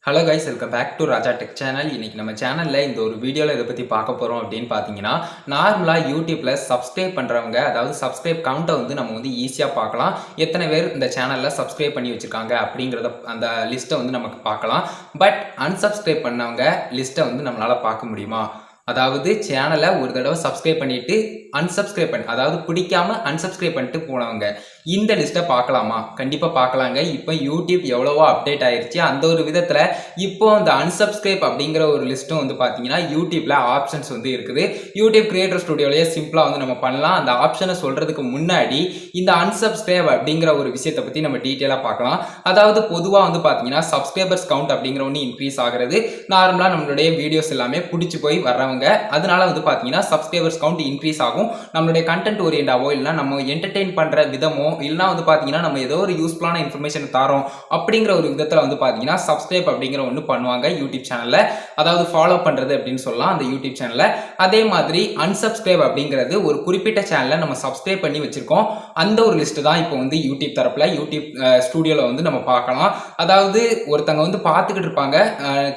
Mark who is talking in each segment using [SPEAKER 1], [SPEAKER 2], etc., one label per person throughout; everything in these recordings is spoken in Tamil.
[SPEAKER 1] Hello guys, welcome back to Raja tech channel. இன்னைக்கு நம்ம சேனலில் இந்த ஒரு வீடியோவில் இதை பற்றி பார்க்க போகிறோம் அப்படின்னு பார்த்தீங்கன்னா, நார்மலாக யூடியூப்பில் சப்ஸ்கிரைப் பண்ணுறவங்க, அதாவது சப்ஸ்கிரைப் கவுண்ட்டை வந்து நம்ம வந்து ஈஸியாக பார்க்கலாம். எத்தனை பேர் இந்த சேனலில் சப்ஸ்கிரைப் பண்ணி வச்சுருக்காங்க அப்படிங்கிறத அந்த லிஸ்ட்டை வந்து நமக்கு பார்க்கலாம். பட் அன்சப்ஸ்கிரைப் பண்ணவங்க லிஸ்ட்டை வந்து நம்மளால் பார்க்க முடியுமா? அதாவது சேனலை ஒரு தடவை சப்ஸ்கிரைப் பண்ணிட்டு அன்சப்ஸ்கிரைப் பண்ணி, அதாவது பிடிக்காம அன்சப்ஸ்கிரைப் பண்ணிட்டு போனவங்க இந்த லிஸ்ட்டை பார்க்கலாமா? கண்டிப்பாக பார்க்கலாங்க. இப்போ யூடியூப் எவ்வளவோ அப்டேட் ஆயிடுச்சு. அந்த ஒரு விதத்தில் இப்போ இந்த அன்சப்ஸ்கிரைப் அப்படிங்கிற ஒரு லிஸ்ட்டும் வந்து பார்த்தீங்கன்னா யூடியூப்ல ஆப்ஷன்ஸ் வந்து இருக்குது. யூடியூப் கிரியேட்டர் ஸ்டுடியோலயே சிம்பிளாக வந்து நம்ம பண்ணலாம். அந்த ஆப்ஷனை சொல்றதுக்கு முன்னாடி இந்த அன்சப்ஸ்கிரைப் அப்படிங்கிற ஒரு விஷயத்தை பற்றி நம்ம டீட்டெயிலாக பார்க்கலாம். அதாவது பொதுவாக வந்து பார்த்தீங்கன்னா சப்ஸ்கிரைபர்ஸ் கவுண்ட் அப்படிங்கிற ஒன்று இன்க்ரீஸ் ஆகிறது. நார்மலாக நம்மளுடைய வீடியோஸ் எல்லாமே பிடிச்சி போய் வர்றவங்க, அதனால வந்து பார்த்தீங்கன்னா சப்ஸ்கிரைபர்ஸ் கவுண்ட் இன்க்ரீஸ் ஆகும். நம்மளுடைய கண்டென்ட் ஓரியண்டாவோ இல்லைனா நம்ம என்டர்டெயின் பண்ணுற விதமோ இல்லைனா வந்து பார்த்தீங்கன்னா நம்ம ஏதோ ஒரு யூஸ்ஃபுல்லான இன்ஃபர்மேஷன் தரோம் அப்படிங்கிற ஒரு விதத்தில் வந்து பார்த்தீங்கன்னா சப்ஸ்கிரைப் அப்படிங்கிற ஒன்று பண்ணுவாங்க யூடியூப் சேனலில். அதாவது ஃபாலோ பண்ணுறது அப்படின்னு சொல்லலாம் அந்த யூடியூப் சேனலில். அதே மாதிரி அன்சப்ஸ்கிரைப் அப்படிங்கிறது ஒரு குறிப்பிட்ட சேனலில் நம்ம சப்ஸ்கிரைப் பண்ணி வச்சிருக்கோம். அந்த ஒரு லிஸ்ட் தான் இப்போ வந்து யூடியூப் தரப்பில் யூடியூப் ஸ்டுடியோவில் வந்து நம்ம பார்க்கலாம். அதாவது ஒருத்தங்க வந்து பார்த்துக்கிட்டு இருப்பாங்க,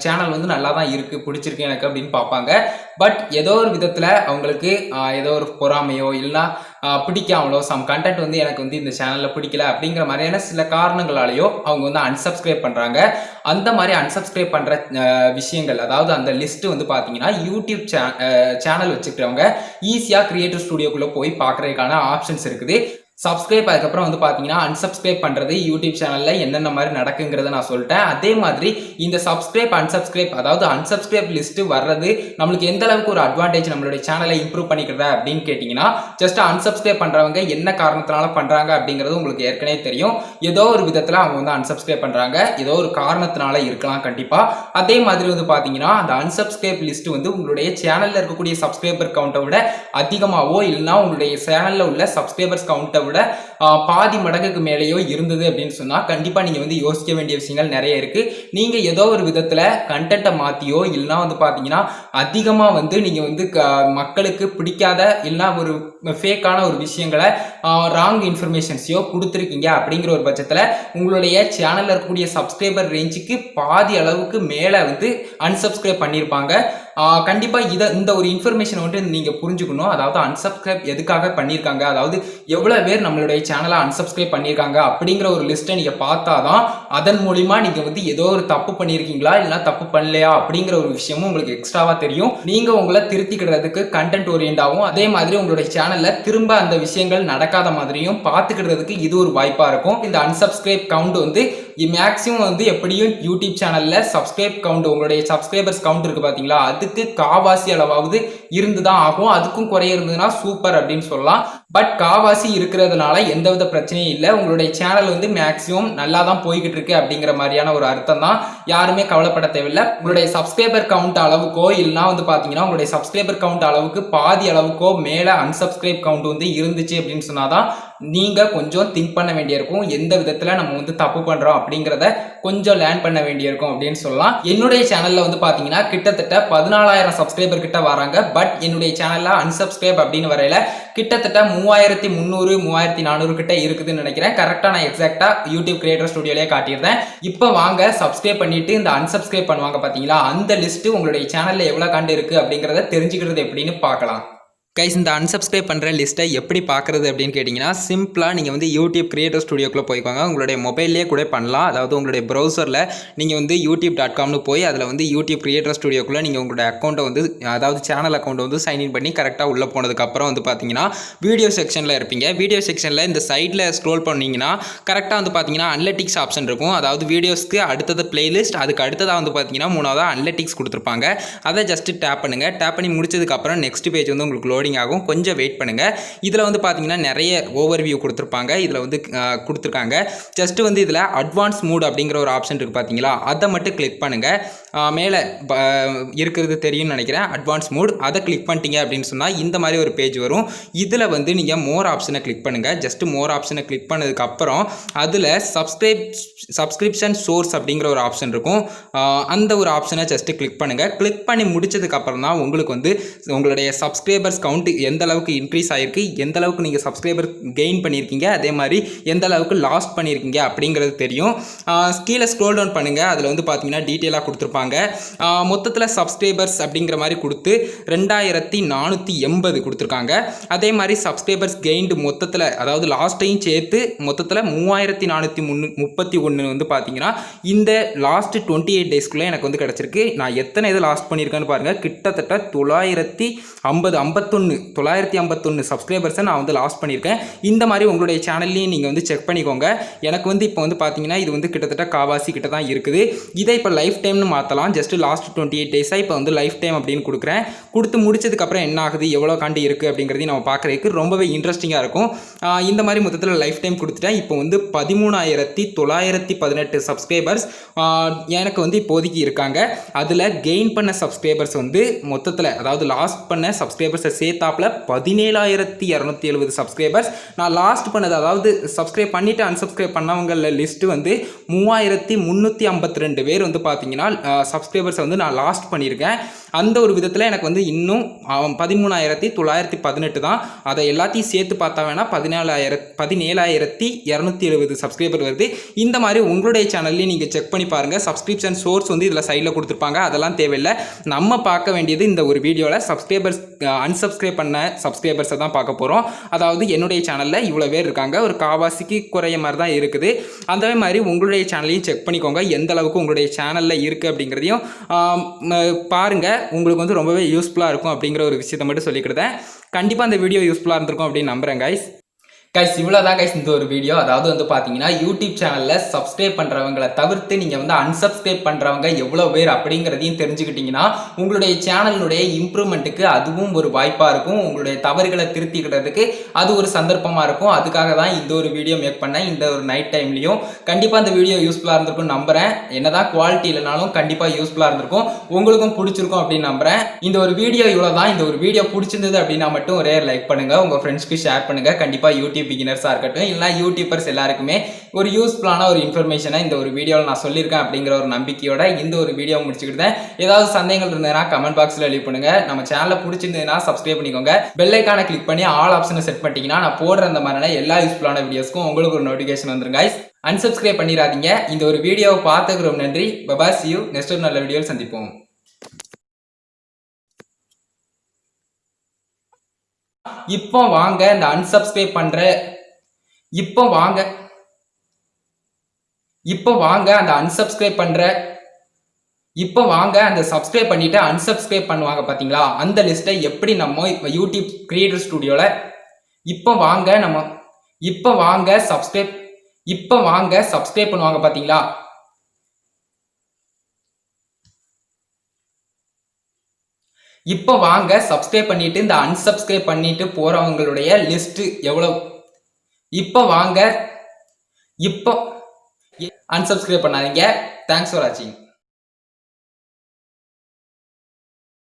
[SPEAKER 1] சேனல் வந்து நல்லா தான் இருக்குது, பிடிச்சிருக்கு எனக்கு அப்படின்னு பார்ப்பாங்க. பட் ஏதோ ஒரு விதத்தில் அவங்களுக்கு ஏதோ ஒரு பொறாமையோ இல்லைனா பிடிக்காமலோ சம் கண்டென்ட் வந்து எனக்கு வந்து இந்த சேனலில் பிடிக்கல அப்படிங்கிற மாதிரியான சில காரணங்களாலேயோ அவங்க வந்து அன்சப்ஸ்கிரைப் பண்ணுறாங்க. அந்த மாதிரி அன்சப்ஸ்கிரைப் பண்ணுற விஷயங்கள், அதாவது அந்த லிஸ்ட்டு வந்து பார்த்தீங்கன்னா யூடியூப் சேனல் வச்சுக்கிறவங்க ஈஸியாக கிரியேட்டர் ஸ்டுடியோக்குள்ளே போய் பார்க்குறதுக்கான ஆப்ஷன்ஸ் இருக்குது. சப்ஸ்கிரைப் அதுக்கப்புறம் வந்து பார்த்தீங்கன்னா அன்சப்ஸ்கிரைப் பண்ணுறது யூடியூப் சேனலில் என்னென்ன மாதிரி நடக்குங்கிறத நான் சொல்லிட்டேன். அதே மாதிரி இந்த சப்ஸ்கிரைப் அன்சப்ஸ்கிரைப், அதாவது அன்சப்ஸ்கிரைப் லிஸ்ட்டு வர்றது நம்மளுக்கு எந்த அளவுக்கு ஒரு அட்வான்டேஜ், நம்மளுடைய சேனலை இம்ப்ரூவ் பண்ணிக்கிறதா அப்படின்னு கேட்டிங்கன்னா, ஜஸ்ட் அன்சப்ஸ்கிரைப் பண்ணுறவங்க என்ன காரணத்தினால பண்ணுறாங்க அப்படிங்கிறது உங்களுக்கு ஏற்கனவே தெரியும். ஏதோ ஒரு விதத்தில் அவங்க வந்து அன்சப்ஸ்கிரைப் பண்ணுறாங்க, ஏதோ ஒரு காரணத்தினால இருக்கலாம் கண்டிப்பாக. அதே மாதிரி வந்து பார்த்தீங்கன்னா அந்த அன்சப்ஸ்கிரைப் லிஸ்ட் வந்து உங்களுடைய சேனலில் இருக்கக்கூடிய சப்ஸ்கிரைபர் கவுண்ட்டை விட அதிகமாகவோ இல்லைனா உங்களுடைய சேனலில் உள்ள சப்ஸ்கிரைபர்ஸ் கவுண்ட்டை விட பாதி மடங்குக்கு மேலேயோ இருந்தது அப்படின்னு சொன்னா கண்டிப்பா நீங்க வந்து யோசிக்க வேண்டிய விஷயங்கள் நிறைய இருக்கு. நீங்க ஏதோ ஒரு விதத்துல கண்டென்ட்டை மாத்தியோ இல்லைன்னா வந்து பாத்தீங்கன்னா அதிகமா வந்து நீங்க வந்து மக்களுக்கு பிடிக்காத இல்லைன்னா ஒரு ஃபேக்கான ஒரு விஷயங்களை ராங் இன்ஃபர்மேஷன்ஸையோ கொடுத்துருக்கீங்க அப்படிங்கிற ஒரு பட்சத்தில் உங்களுடைய சேனலில் இருக்கக்கூடிய சப்ஸ்கிரைபர் ரேஞ்சுக்கு பாதி அளவுக்கு மேலே வந்து அன்சப்ஸ்கிரைப் பண்ணியிருப்பாங்க. கண்டிப்பாக இந்த ஒரு இன்ஃபர்மேஷனை வந்து நீங்கள் புரிஞ்சுக்கணும். அதாவது அன்சப்ஸ்கிரைப் எதுக்காக பண்ணியிருக்காங்க, அதாவது எவ்வளோ பேர் நம்மளுடைய சேனலை அன்சப்ஸ்கிரைப் பண்ணியிருக்காங்க அப்படிங்கிற ஒரு லிஸ்ட்டை நீங்கள் பார்த்தா தான் அதன் மூலிமா நீங்கள் வந்து ஏதோ ஒரு தப்பு பண்ணியிருக்கீங்களா இல்லைனா தப்பு பண்ணலையா அப்படிங்கிற ஒரு விஷயமும் உங்களுக்கு எக்ஸ்ட்ராவாக தெரியும். நீங்கள் உங்களை திருத்திக்கிறதுக்கு கண்டென்ட் ஓரியண்டாகவும் அதே மாதிரி உங்களுடைய சேனலில் திரும்ப அந்த விஷயங்கள் நடக்காத மாதிரியும் பார்த்துக்கிறதுக்கு இது ஒரு வாய்ப்பாக இருக்கும். இந்த அன்சப்ஸ்கிரைப் கவுண்ட் வந்து மேக்ஸிமம் வந்து எப்படியும் யூடியூப் சேனலில் சப்ஸ்கிரைப் கவுண்ட், உங்களுடைய சப்ஸ்கிரைபர்ஸ் கவுண்ட் இருக்குது பார்த்தீங்களா, அதுக்கு காவாசி அளவாவது இருந்து தான் ஆகும். அதுக்கும் குறைய இருந்ததுன்னா சூப்பர் அப்படின்னு சொல்லலாம். பட் காவாசி இருக்கிறதுனால எந்தவித பிரச்சனையும் இல்லை. உங்களுடைய சேனல் வந்து மேக்ஸிமம் நல்லா தான் போய்கிட்டு இருக்கு அப்படிங்கிற மாதிரியான ஒரு அர்த்தம் தான். யாருமே கவலைப்பட தேவையில்லை. உங்களுடைய சப்ஸ்கிரைபர் கவுண்ட் அளவுக்கோ இல்லைனா வந்து பார்த்தீங்கன்னா உங்களுடைய சப்ஸ்கிரைபர் கவுண்ட் அளவுக்கு பாதி அளவுக்கோ மேலே அன்சப்ஸ்கிரைப் கவுண்ட் வந்து இருந்துச்சு அப்படின்னு சொன்னாதான் நீங்கள் கொஞ்சம் திங்க் பண்ண வேண்டியிருக்கும். எந்த விதத்தில் நம்ம வந்து தப்பு பண்ணுறோம் அப்படிங்கிறத கொஞ்சம் லேர்ன் பண்ண வேண்டியிருக்கும் அப்படின்னு சொல்லலாம். என்னுடைய சேனலில் வந்து பார்த்தீங்கன்னா கிட்டத்தட்ட 14,000 சப்ஸ்கிரைபர் கிட்ட வராங்க. பட் என்னுடைய சேனலில் அன்சப்ஸ்கிரைப் அப்படின்னு வரையில கிட்டத்தட்ட 3,300 3,400 கிட்ட இருக்குதுன்னு நினைக்கிறேன். கரெக்டாக நான் எக்ஸாக்டாக யூடியூப் கிரியேட்டர் ஸ்டுடியோலேயே காட்டியிருந்தேன். இப்போ வாங்க சப்ஸ்கிரைப் பண்ணிட்டு இந்த அன்சப்ஸ்கிரைப் பண்ணுவாங்க பார்த்தீங்களா, அந்த லிஸ்ட்டு உங்களுடைய சேனலில் எவ்வளோ கண்டு இருக்குது அப்படிங்கிறத தெரிஞ்சுக்கிறது எப்படின்னு பார்க்கலாம். கைஸ், இந்த அன்சப்ஸ்கிரைப் பண்ணுற லிஸ்ட்டை எப்படி பார்க்குறது அப்படின்னு கேட்டிங்கன்னா, சிம்பிளாக நீங்கள் வந்து யூடியூப் கிரியேட்டர் ஸ்டுடியோக்குள்ளே போய்க்கோங்க. உங்களுடைய மொபைல்லேயே கூட பண்ணலாம். அதாவது உங்களுடைய ப்ரௌசரில் நீங்கள் வந்து youtube.comனு போய் அதில் வந்து யூடியூப் கிரியேட்டர் ஸ்டுடியோக்குள்ளே நீங்கள் உங்களுடைய அக்கௌண்ட்டை வந்து, அதாவது சேனல் அக்கௌண்ட்டை வந்து சைன்இன் பண்ணி கரெக்டாக உள்ளே போனதுக்கப்புறம் வந்து பார்த்தீங்கன்னா வீடியோ செக்ஷனில் இருப்பீங்க. வீடியோ செக்ஷனில் இந்த சைடில் ஸ்க்ரோல் பண்ணிங்கன்னா கரெக்டாக வந்து பார்த்தீங்கன்னா அனலிட்டிக்ஸ் ஆப்ஷன் இருக்கும். அதாவது வீடியோஸ்க்கு அடுத்தது பிளேலிஸ்ட், அதுக்கு அடுத்ததாக வந்து பார்த்தீங்கன்னா மூணாவதாக அனலிட்டிக்ஸ் கொடுத்துருப்பாங்க. அதை ஜஸ்ட்டு டேப் பண்ணுங்கள். டேப் பண்ணி முடிச்சதுக்கப்புறம் நெக்ஸ்ட் பேஜ் வந்து உங்களுக்கு லோடிங் ஆகும். கொஞ்சம் வெயிட் பண்ணுங்க. இதில் வந்து பார்த்தீங்கன்னா நிறைய ஓவர்வியூ கொடுத்துருப்பாங்க. இதில் வந்து கொடுத்துருக்காங்க. ஜஸ்ட் வந்து இதில் அட்வான்ஸ் மூட் அப்படிங்கிற ஒரு ஆப்ஷன் இருக்குது பார்த்தீங்களா, அதை மட்டும் கிளிக் பண்ணுங்க. மேலே இருக்கிறது தெரியும்னு நினைக்கிறேன், அட்வான்ஸ் மூட். அதை கிளிக் பண்ணிட்டீங்க அப்படின்னு சொன்னால் இந்த மாதிரி ஒரு பேஜ் வரும். இதில் வந்து நீங்கள் மோர் ஆப்ஷனை கிளிக் பண்ணுங்கள். ஜஸ்ட் மோர் ஆப்ஷனை கிளிக் பண்ணதுக்கப்புறம் அதில் சப்ஸ்கிரிப்ஷன் சோர்ஸ் அப்படிங்கிற ஒரு ஆப்ஷன் இருக்கும். அந்த ஒரு ஆப்ஷனை ஜஸ்ட்டு கிளிக் பண்ணுங்கள். கிளிக் பண்ணி முடிச்சதுக்கப்புறம் தான் உங்களுக்கு வந்து உங்களுடைய சப்ஸ்கிரைபர்ஸ் கவுண்ட் கவுண்ட் எந்த அளவுக்கு இன்க்ரீஸ் ஆகிருக்கு, எந்த அளவுக்கு நீங்கள் சப்ஸ்கிரைபர் கெயின் பண்ணியிருக்கீங்க, அதே மாதிரி எந்த அளவுக்கு லாஸ்ட் பண்ணியிருக்கீங்க அப்படிங்கிறது தெரியும். கீழே ஸ்க்ரோல் டவுன் பண்ணுங்கள், அதில் வந்து பார்த்தீங்கன்னா டீட்டெயிலாக கொடுத்துருப்பாங்க. மொத்தத்தில் சப்ஸ்கிரைபர்ஸ் அப்படிங்கிற மாதிரி கொடுத்து 2480 கொடுத்துருக்காங்க. அதே மாதிரி சப்ஸ்கிரைபர்ஸ் கெயின்டு மொத்தத்தில், அதாவது லாஸ்ட்டையும் சேர்த்து மொத்தத்தில் 3431 வந்து பார்த்தீங்கன்னா இந்த லாஸ்ட் 28 டேஸ்க்குள்ளே எனக்கு வந்து கிடச்சிருக்கு. நான் எத்தனை இது லாஸ்ட் பண்ணியிருக்கேன்னு பாருங்கள், கிட்டத்தட்ட 951 சப்ஸ்கிரைபர்ஸை நான் வந்து லாஸ்ட் பண்ணியிருக்கேன். இந்த மாதிரி உங்களுடைய சேனல்லையும் நீங்கள் வந்து செக் பண்ணிக்கோங்க. எனக்கு வந்து இப்போ வந்து பார்த்தீங்கன்னா இது வந்து கிட்டத்தட்ட காவாசி கிட்ட தான் இருக்குது. இதை இப்போ லைஃப் டைம்னு மாற்றலாம். ஜஸ்ட் லாஸ்ட் 28 டேஸாக இப்போ வந்து லைஃப் டைம் அப்படின்னு கொடுக்குறேன். கொடுத்து முடிச்சதுக்கப்புறம் என்ன ஆகுது, எவ்வளோ காண்டி இருக்குது அப்படிங்கிறதையும் நம்ம பார்க்குறதுக்கு ரொம்பவே இன்ட்ரெஸ்டிங்காக இருக்கும். இந்த மாதிரி மொத்தத்தில் லைஃப் டைம் கொடுத்துட்டேன். இப்போ வந்து 13,918 சப்ஸ்கிரைபர்ஸ் எனக்கு வந்து இப்போதைக்கு இருக்காங்க. அதில் கெயின் பண்ண சப்ஸ்கிரைபர்ஸ் வந்து மொத்தத்தில், அதாவது லாஸ்ட் பண்ண சப்ஸ்கிரைபர்ஸை சேர்த்தாப்பில் 17,270 சப்ஸ்கிரைபர்ஸ். நான் லாஸ்ட் பண்ணது, அதாவது சப்ஸ்கிரைப் பண்ணிவிட்டு அன்சப்ஸ்கிரைப் பண்ணவங்கள லிஸ்ட்டு வந்து 3,352 பேர் வந்து பார்த்தீங்கன்னா சப்ஸ்கிரைபர்ஸை வந்து நான் லாஸ்ட் பண்ணியிருக்கேன். அந்த ஒரு விதத்தில் எனக்கு வந்து இன்னும் 13,918 தான். அதை எல்லாத்தையும் சேர்த்து பார்த்தா வேணால் 17,270 சப்ஸ்கிரைபர் வருது. இந்த மாதிரி உங்களுடைய சேனல்லையும் நீங்கள் செக் பண்ணி பாருங்கள். சப்ஸ்கிரிப்ஷன் சோர்ஸ் வந்து இதில் சைடில் கொடுத்துருப்பாங்க, அதெல்லாம் தேவையில்லை. நம்ம பார்க்க வேண்டியது இந்த ஒரு வீடியோவில் சப்ஸ்கிரைபர்ஸ் அன்சப்ஸ்கிரைப் பண்ண சப்ஸ்கிரைபர்ஸை தான் பார்க்க போகிறோம். அதாவது என்னுடைய சேனலில் இவ்வளோ பேர் இருக்காங்க, ஒரு காவாசிக்கு குறைய மாதிரி தான் இருக்குது. அந்த மாதிரி உங்களுடைய சேனலையும் செக் பண்ணிக்கோங்க, எந்த அளவுக்கு உங்களுடைய சேனலில் இருக்குது அப்படிங்கிறதையும் பாருங்கள். உங்களுக்கு வந்து ரொம்பவே யூஸ்ஃபுல்லாக இருக்கும் அப்படிங்கிற ஒரு விஷயத்தை மட்டும் சொல்லிக்கிட்டேன். கண்டிப்பாக அந்த வீடியோ யூஸ்ஃபுல்லாக இருந்திருக்கும் அப்படின்னு நம்புகிறேன் கைஸ். இவ்வளோதான் கைஸ் இந்த ஒரு வீடியோ. அதாவது வந்து பார்த்தீங்கன்னா யூடியூப் சேனலில் சப்ஸ்கிரைப் பண்ணுறவங்களை தவிர்த்து நீங்கள் வந்து அன்சப்ஸ்கிரைப் பண்ணுறவங்க எவ்வளோ பேர் அப்படிங்கிறதையும் தெரிஞ்சுக்கிட்டிங்கன்னா உங்களுடைய சேனலுடைய இம்ப்ரூவ்மெண்ட்டுக்கு அதுவும் ஒரு வாய்ப்பாக இருக்கும். உங்களுடைய தவறுகளை திருத்திக்கிறதுக்கு அது ஒரு சந்தர்ப்பமாக இருக்கும். அதுக்காக தான் இந்த ஒரு வீடியோ மேக் பண்ணேன், இந்த ஒரு நைட் டைம்லையும். கண்டிப்பாக இந்த வீடியோ யூஸ்ஃபுல்லாக இருந்திருக்கும் நம்புகிறேன். என்னதான் குவாலிட்டி இல்லைனாலும் கண்டிப்பாக யூஸ்ஃபுல்லாக இருந்திருக்கும், உங்களுக்கும் பிடிச்சிருக்கும் அப்படின்னு நம்புகிறேன். இந்த ஒரு வீடியோ இவ்வளோதான். இந்த ஒரு வீடியோ பிடிச்சிருந்தது அப்படின்னா மட்டும் ஒரே லைக் பண்ணுங்கள், உங்கள் ஃப்ரெண்ட்ஸ்க்கு ஷேர் பண்ணுங்கள். கண்டிப்பாக யூடியூப் பிகினர்ஸாக இருக்கட்டும், இல்லைனா யூடியூபர்ஸ் எல்லாருக்குமே ஒரு யூஸ்ஃபுல்லான ஒரு இன்ஃபர்மேஷனை இந்த ஒரு வீடியோவில் நான் சொல்லியிருக்கேன் அப்படிங்கிற ஒரு நம்பிக்கையோட இந்த ஒரு வீடியோ முடிச்சுக்கிட்டேன். ஏதாவது சந்தேகங்கள் இருந்ததுன்னா கமெண்ட் பாக்ஸில் லீவ் பண்ணுங்க. நம்ம சேனலை பிடிச்சிருந்ததுன்னா சப்ஸ்கிரைப் பண்ணிக்கோங்க. பெல் ஐக்கானை கிளிக் பண்ணி ஆல் ஆப்ஷனை செட் பண்ணிட்டீங்கன்னா நான் போடுற அந்த மாதிரியான எல்லா யூஸ்ஃபுல்லான வீடியோஸ்க்கும் உங்களுக்கு ஒரு நோட்டிஃபிகேஷன் வந்துருங்க. அன்சப்ஸ்கிரைப் பண்ணிடாதீங்க. இந்த ஒரு வீடியோவை பார்த்ததுக்கு ரொம்ப நன்றி. By see you. நெக்ஸ்ட் ஒரு நல்ல வீடியோவில் சந்திப்போம். இப்போ வாங்க இந்த அன்சப்ஸ்கிரைப் பண்ற, இப்போ வாங்க அந்த அன்சப்ஸ்கிரைப் பண்ற, இப்போ வாங்க அந்த சப்ஸ்கிரைப் பண்ணிட்டு அன்சப்ஸ்கிரைப் பண்ணுவாங்க பாத்தீங்களா, அந்த லிஸ்ட்டை எப்படி நம்ம யூடியூப் கிரியேட்டர் ஸ்டுடியோல இப்போ வாங்க சப்ஸ்கிரைப் பண்ணுவாங்க பாத்தீங்களா, இப்போ வாங்க சப்ஸ்கிரைப் பண்ணிட்டு இந்த அன்சப்ஸ்கிரைப் பண்ணிட்டு போறவங்களுடைய லிஸ்ட் எவ்வளவு, இப்போ வாங்க, இப்போ அன்சப்ஸ்கிரைப் பண்ணாதீங்க. தேங்க்ஸ் ஃபார் வாட்சிங்.